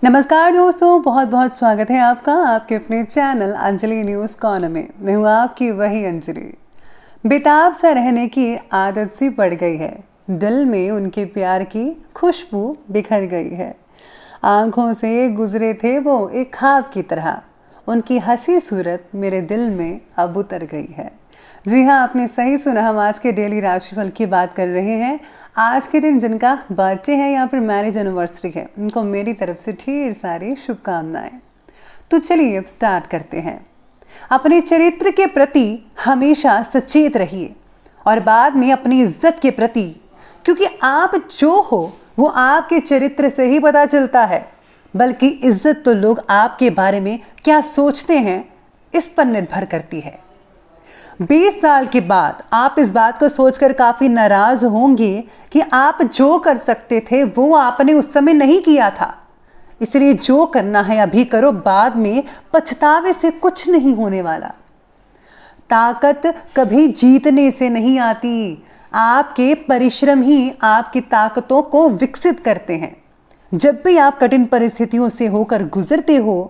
नमस्कार दोस्तों, बहुत बहुत स्वागत है आपका आपके अपने चैनल अंजलि न्यूज़ कॉर्नर में। मैं हूँ आपकी वही अंजलि। बेताब सा रहने की आदत सी पड़ गई है, दिल में उनके प्यार की खुशबू बिखर गई है। आंखों से गुजरे थे वो एक ख्वाब की तरह, उनकी हंसी सूरत मेरे दिल में अब उतर गई है। जी हाँ, आपने सही सुना, हम आज के डेली राशिफल की बात कर रहे हैं। आज के दिन जिनका बर्थडे है या फिर मैरिज एनिवर्सरी है, उनको मेरी तरफ से ढेर सारी शुभकामनाएं। तो चलिए अब स्टार्ट करते हैं। अपने चरित्र के प्रति हमेशा सचेत रहिए और बाद में अपनी इज्जत के प्रति, क्योंकि आप जो हो वो आपके चरित्र से ही पता चलता है। बल्कि इज्जत तो लोग आपके बारे में क्या सोचते हैं इस पर निर्भर करती है। 20 साल के बाद आप इस बात को सोचकर काफी नाराज होंगे कि आप जो कर सकते थे वो आपने उस समय नहीं किया था। इसलिए जो करना है अभी करो, बाद में पछतावे से कुछ नहीं होने वाला। ताकत कभी जीतने से नहीं आती, आपके परिश्रम ही आपकी ताकतों को विकसित करते हैं। जब भी आप कठिन परिस्थितियों से होकर गुजरते हो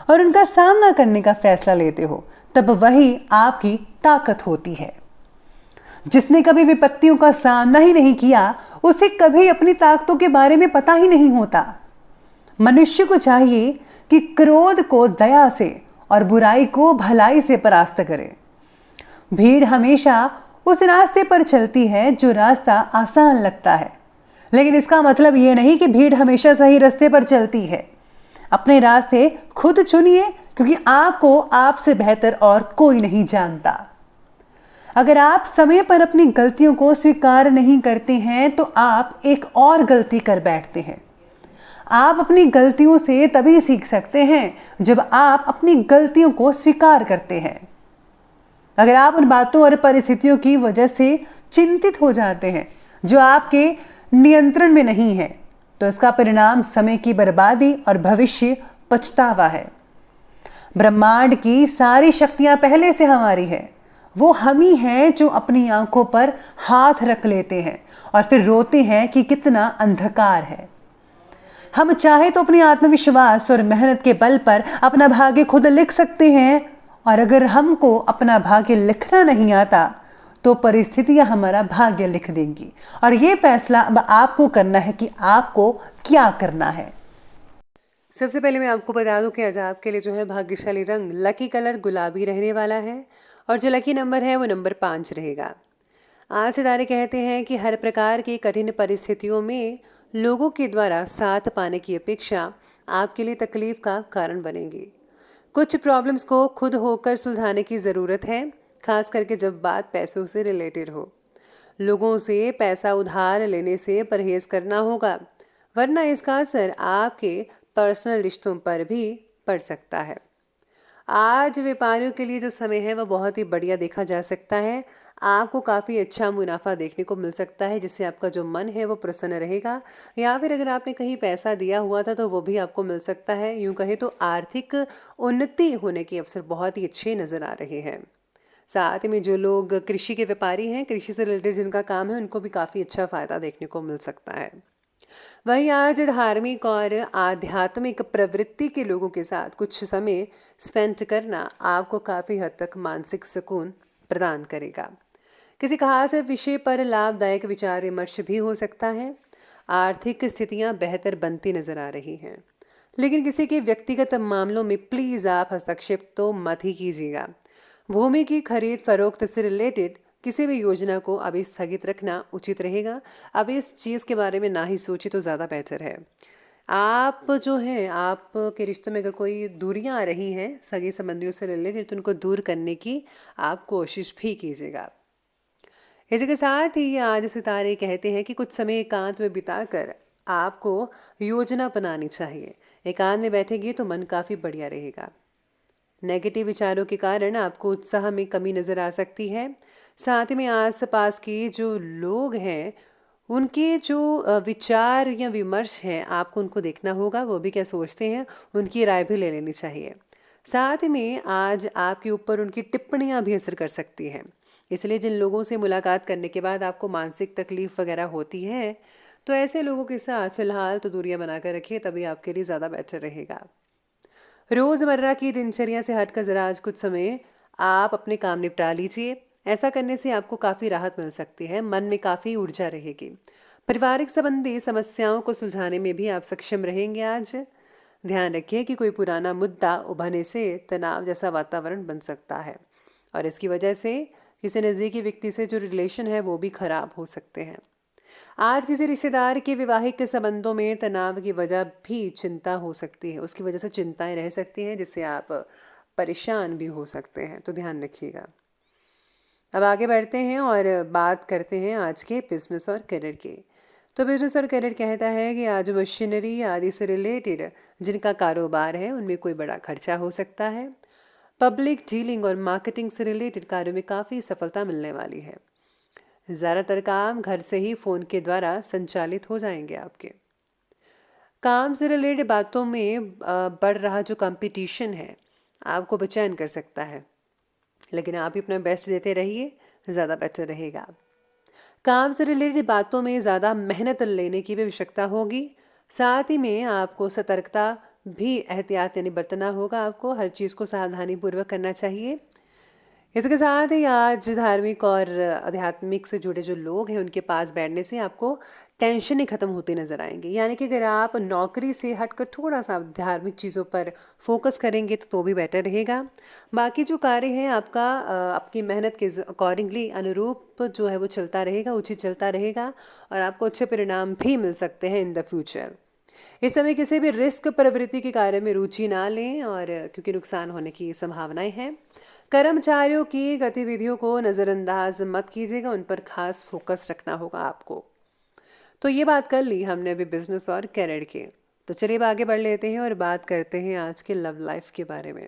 और उनका सामना करने का फैसला लेते हो, तब वही आपकी ताकत होती है। जिसने कभी विपत्तियों का सामना ही नहीं किया, उसे कभी अपनी ताकतों के बारे में पता ही नहीं होता। मनुष्य को चाहिए कि क्रोध को दया से और बुराई को भलाई से परास्त करे। भीड़ हमेशा उस रास्ते पर चलती है जो रास्ता आसान लगता है, लेकिन इसका मतलब यह नहीं कि भीड़ हमेशा सही रास्ते पर चलती है। अपने रास्ते खुद चुनिए, क्योंकि आपको आपसे बेहतर और कोई नहीं जानता। अगर आप समय पर अपनी गलतियों को स्वीकार नहीं करते हैं तो आप एक और गलती कर बैठते हैं। आप अपनी गलतियों से तभी सीख सकते हैं जब आप अपनी गलतियों को स्वीकार करते हैं। अगर आप उन बातों और परिस्थितियों की वजह से चिंतित हो जाते हैं जो आपके नियंत्रण में नहीं है, तो इसका परिणाम समय की बर्बादी और भविष्य पछतावा है। ब्रह्मांड की सारी शक्तियां पहले से हमारी है। वो हम ही हैं जो अपनी आंखों पर हाथ रख लेते हैं और फिर रोते हैं कि कितना अंधकार है। हम चाहे तो अपने आत्मविश्वास और मेहनत के बल पर अपना भाग्य खुद लिख सकते हैं, और अगर हमको अपना भाग्य लिखना नहीं आता तो परिस्थितियां हमारा भाग्य लिख देंगी। और ये फैसला अब आपको करना है कि आपको क्या करना है। सबसे पहले मैं आपको बता दूं कि आज आपके लिए जो है भाग्यशाली रंग, लकी कलर गुलाबी रहने वाला है और जो लकी नंबर है वो नंबर 5 रहेगा। आज सितारे कहते हैं कि हर प्रकार की कठिन परिस्थितियों में लोगों के द्वारा साथ पाने की अपेक्षा आपके लिए तकलीफ का कारण बनेगी। कुछ प्रॉब्लम्स को खुद होकर सुलझाने की ज़रूरत है, खास करके जब बात पैसों से रिलेटेड हो। लोगों से पैसा उधार लेने से परहेज करना होगा, वरना इसका असर आपके पर्सनल रिश्तों पर भी पड़ सकता है। आज व्यापारियों के लिए जो समय है वह बहुत ही बढ़िया देखा जा सकता है। आपको काफ़ी अच्छा मुनाफा देखने को मिल सकता है, जिससे आपका जो मन है वो प्रसन्न रहेगा। या फिर अगर आपने कहीं पैसा दिया हुआ था तो वो भी आपको मिल सकता है। यूँ कहे तो आर्थिक उन्नति होने के अवसर बहुत ही अच्छे नज़र आ रहे हैं। साथ में जो लोग कृषि के व्यापारी हैं, कृषि से रिलेटेड जिनका काम है, उनको भी काफ़ी अच्छा फ़ायदा देखने को मिल सकता है। वहीं आज धार्मिक और आध्यात्मिक प्रवृत्ति के लोगों के साथ कुछ समय स्पेंड करना आपको काफ़ी हद तक मानसिक सुकून प्रदान करेगा। किसी खास विषय पर लाभदायक विचार विमर्श भी हो सकता है। आर्थिक स्थितियां बेहतर बनती नजर आ रही हैं, लेकिन किसी के व्यक्तिगत मामलों में प्लीज़ आप हस्तक्षेप तो मत ही कीजिएगा। भूमि की खरीद फरोख्त से रिलेटेड किसी भी योजना को अभी स्थगित रखना उचित रहेगा। अभी इस चीज़ के बारे में ना ही सोचे तो ज़्यादा बेहतर है। आप जो हैं, आपके रिश्तों में अगर कोई दूरियां आ रही हैं सगे संबंधियों से रिलेटेड, तो उनको दूर करने की आप कोशिश भी कीजिएगा। इसी के साथ ही आज सितारे कहते हैं कि कुछ समय एकांत में बिताकर आपको योजना बनानी चाहिए। एकांत में बैठेंगे तो मन काफ़ी बढ़िया रहेगा। नेगेटिव विचारों के कारण आपको उत्साह में कमी नज़र आ सकती है। साथ ही में आस पास के जो लोग हैं उनके जो विचार या विमर्श हैं, आपको उनको देखना होगा, वो भी क्या सोचते हैं, उनकी राय भी ले लेनी चाहिए। साथ में आज आपके ऊपर उनकी टिप्पणियां भी असर कर सकती हैं। इसलिए जिन लोगों से मुलाकात करने के बाद आपको मानसिक तकलीफ वगैरह होती है, तो ऐसे लोगों के साथ फिलहाल तो दूरियां बनाकर रखिए, तभी आपके लिए ज़्यादा बेटर रहेगा। रोज़मर्रा की दिनचर्या से हटकर ज़रा आज कुछ समय आप अपने काम निपटा लीजिए। ऐसा करने से आपको काफ़ी राहत मिल सकती है, मन में काफ़ी ऊर्जा रहेगी। पारिवारिक संबंधी समस्याओं को सुलझाने में भी आप सक्षम रहेंगे आज। ध्यान रखिए कि कोई पुराना मुद्दा उभरने से तनाव जैसा वातावरण बन सकता है और इसकी वजह से किसी नज़दीकी व्यक्ति से जो रिलेशन है वो भी खराब हो सकते हैं। आज किसी रिश्तेदार के वैवाहिक संबंधों में तनाव की वजह भी चिंता हो सकती है, उसकी वजह से चिंताएं रह सकती हैं जिससे आप परेशान भी हो सकते हैं, तो ध्यान रखिएगा। अब आगे बढ़ते हैं और बात करते हैं आज के बिजनेस और करियर के। तो बिजनेस और करियर कहता है कि आज मशीनरी आदि से रिलेटेड जिनका कारोबार है उनमें कोई बड़ा खर्चा हो सकता है। पब्लिक डीलिंग और मार्केटिंग से रिलेटेड कार्यों में काफ़ी सफलता मिलने वाली है। ज़्यादातर काम घर से ही फ़ोन के द्वारा संचालित हो जाएंगे आपके। काम से रिलेटेड बातों में बढ़ रहा जो कंपटीशन है आपको बेचैन कर सकता है, लेकिन आप ही अपना बेस्ट देते रहिए, ज़्यादा बेटर रहेगा। काम से रिलेटेड बातों में ज़्यादा मेहनत लेने की भी आवश्यकता होगी। साथ ही में आपको सतर्कता भी एहतियात यानी बरतना होगा, आपको हर चीज़ को सावधानीपूर्वक करना चाहिए। इसके साथ ही आज धार्मिक और आध्यात्मिक से जुड़े जो लोग हैं उनके पास बैठने से आपको टेंशनें ख़त्म होती नज़र आएंगी। यानी कि अगर आप नौकरी से हटकर थोड़ा सा धार्मिक चीज़ों पर फोकस करेंगे तो भी बेटर रहेगा। बाकी जो कार्य है आपका आपकी मेहनत के अकॉर्डिंगली अनुरूप जो है वो चलता रहेगा, उचित चलता रहेगा और आपको अच्छे परिणाम भी मिल सकते हैं इन द फ्यूचर। इस समय किसी भी रिस्क प्रवृत्ति के कार्य में रुचि ना लें और क्योंकि नुकसान होने की संभावनाएं हैं। कर्मचारियों की गतिविधियों को नज़रअंदाज मत कीजिएगा, उन पर खास फोकस रखना होगा आपको। तो ये बात कर ली हमने अभी बिजनेस और करियर के। तो चलिए अब आगे बढ़ लेते हैं और बात करते हैं आज के लव लाइफ के बारे में।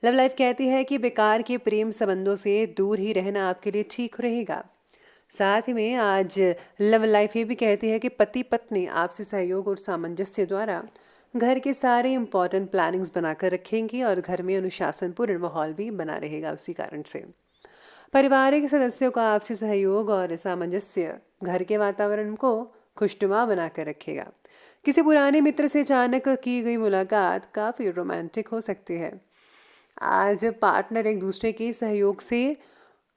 लव लाइफ कहती है कि बेकार के प्रेम संबंधों से दूर ही रहना आपके लिए ठीक रहेगा। साथ ही में आज लव लाइफ ये भी कहती है कि पति पत्नी आपसी सहयोग और सामंजस्य द्वारा घर के सारे इंपॉर्टेंट प्लानिंग्स बनाकर रखेंगी और घर में अनुशासनपूर्ण माहौल भी बना रहेगा। उसी कारण से पारिवारिक सदस्यों का आपसी सहयोग और सामंजस्य घर के वातावरण को खुशनुमा बनाकर रखेगा। किसी पुराने मित्र से अचानक की गई मुलाकात काफ़ी रोमांटिक हो सकती है। आज पार्टनर एक दूसरे के सहयोग से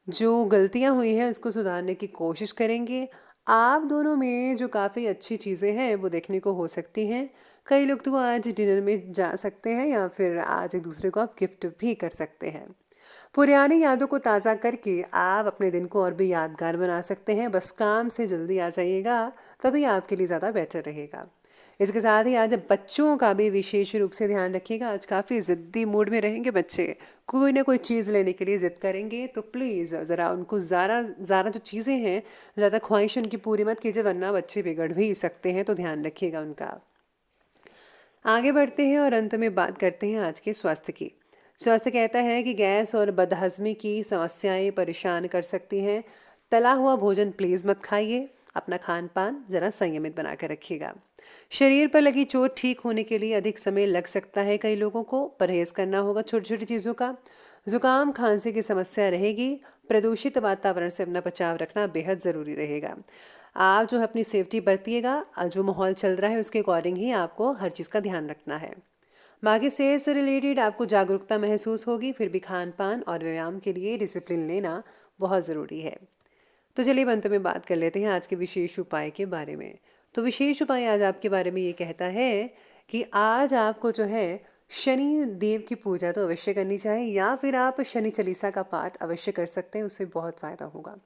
जो गलतियां हुई हैं उसको सुधारने की कोशिश करेंगे। आप दोनों में जो काफ़ी अच्छी चीज़ें हैं वो देखने को हो सकती हैं। कई लोग तो आज डिनर में जा सकते हैं या फिर आज एक दूसरे को आप गिफ्ट भी कर सकते हैं। पुरानी यादों को ताज़ा करके आप अपने दिन को और भी यादगार बना सकते हैं। बस काम से जल्दी आ जाइएगा, तभी आपके लिए ज़्यादा बेटर रहेगा। इसके साथ ही आज बच्चों का भी विशेष रूप से ध्यान रखिएगा। आज काफ़ी ज़िद्दी मूड में रहेंगे बच्चे, कोई ना कोई चीज़ लेने के लिए ज़िद करेंगे, तो प्लीज़ ज़रा उनको ज़्यादा ज़्यादा जो चीज़ें हैं ज़्यादा ख्वाहिश उनकी पूरी मत कीजिए, वरना बच्चे बिगड़ भी सकते हैं, तो ध्यान रखिएगा उनका। आगे बढ़ते हैं और अंत में बात करते हैं आज के स्वास्थ्य की। स्वास्थ्य कहता है कि गैस और बदहजमी की समस्याएं परेशान कर सकती हैं। तला हुआ भोजन प्लीज़ मत खाइए। अपना खान पान ज़रा संयमित बना कर रखिएगा। शरीर पर लगी चोट ठीक होने के लिए अधिक समय लग सकता है। कई लोगों को परहेज़ करना होगा छोटी छोटी चीज़ों का। जुकाम खांसी की समस्या रहेगी। प्रदूषित वातावरण से अपना बचाव रखना बेहद ज़रूरी रहेगा। आप जो है अपनी सेफ्टी बरतिएगा, जो माहौल चल रहा है उसके अकॉर्डिंग ही आपको हर चीज़ का ध्यान रखना है। बाकी सेहत से रिलेटेड आपको जागरूकता महसूस होगी, फिर भी खान पान और व्यायाम के लिए डिसिप्लिन लेना बहुत ज़रूरी है। तो चलिए अंत में बात कर लेते हैं आज के विशेष उपाय के बारे में। तो विशेष उपाय आज आपके बारे में ये कहता है कि आज आपको जो है शनि देव की पूजा तो अवश्य करनी चाहिए, या फिर आप शनि चालीसा का पाठ अवश्य कर सकते हैं, उससे बहुत फ़ायदा होगा।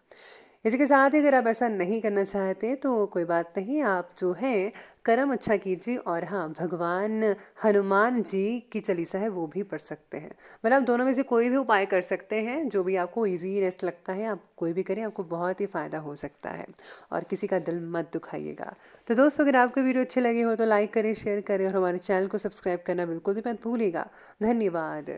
इसके साथ ही अगर आप ऐसा नहीं करना चाहते तो कोई बात नहीं, आप जो है कर्म अच्छा कीजिए और हाँ, भगवान हनुमान जी की चालीसा है वो भी पढ़ सकते हैं। मतलब दोनों में से कोई भी उपाय कर सकते हैं, जो भी आपको ईजीनेस लगता है आप कोई भी करें, आपको बहुत ही फ़ायदा हो सकता है और किसी का दिल मत दुखाइएगा। तो दोस्तों, अगर आपको वीडियो अच्छे लगे हो तो लाइक करें, शेयर करें और हमारे चैनल को सब्सक्राइब करना बिल्कुल भी मत भूलिएगा। धन्यवाद।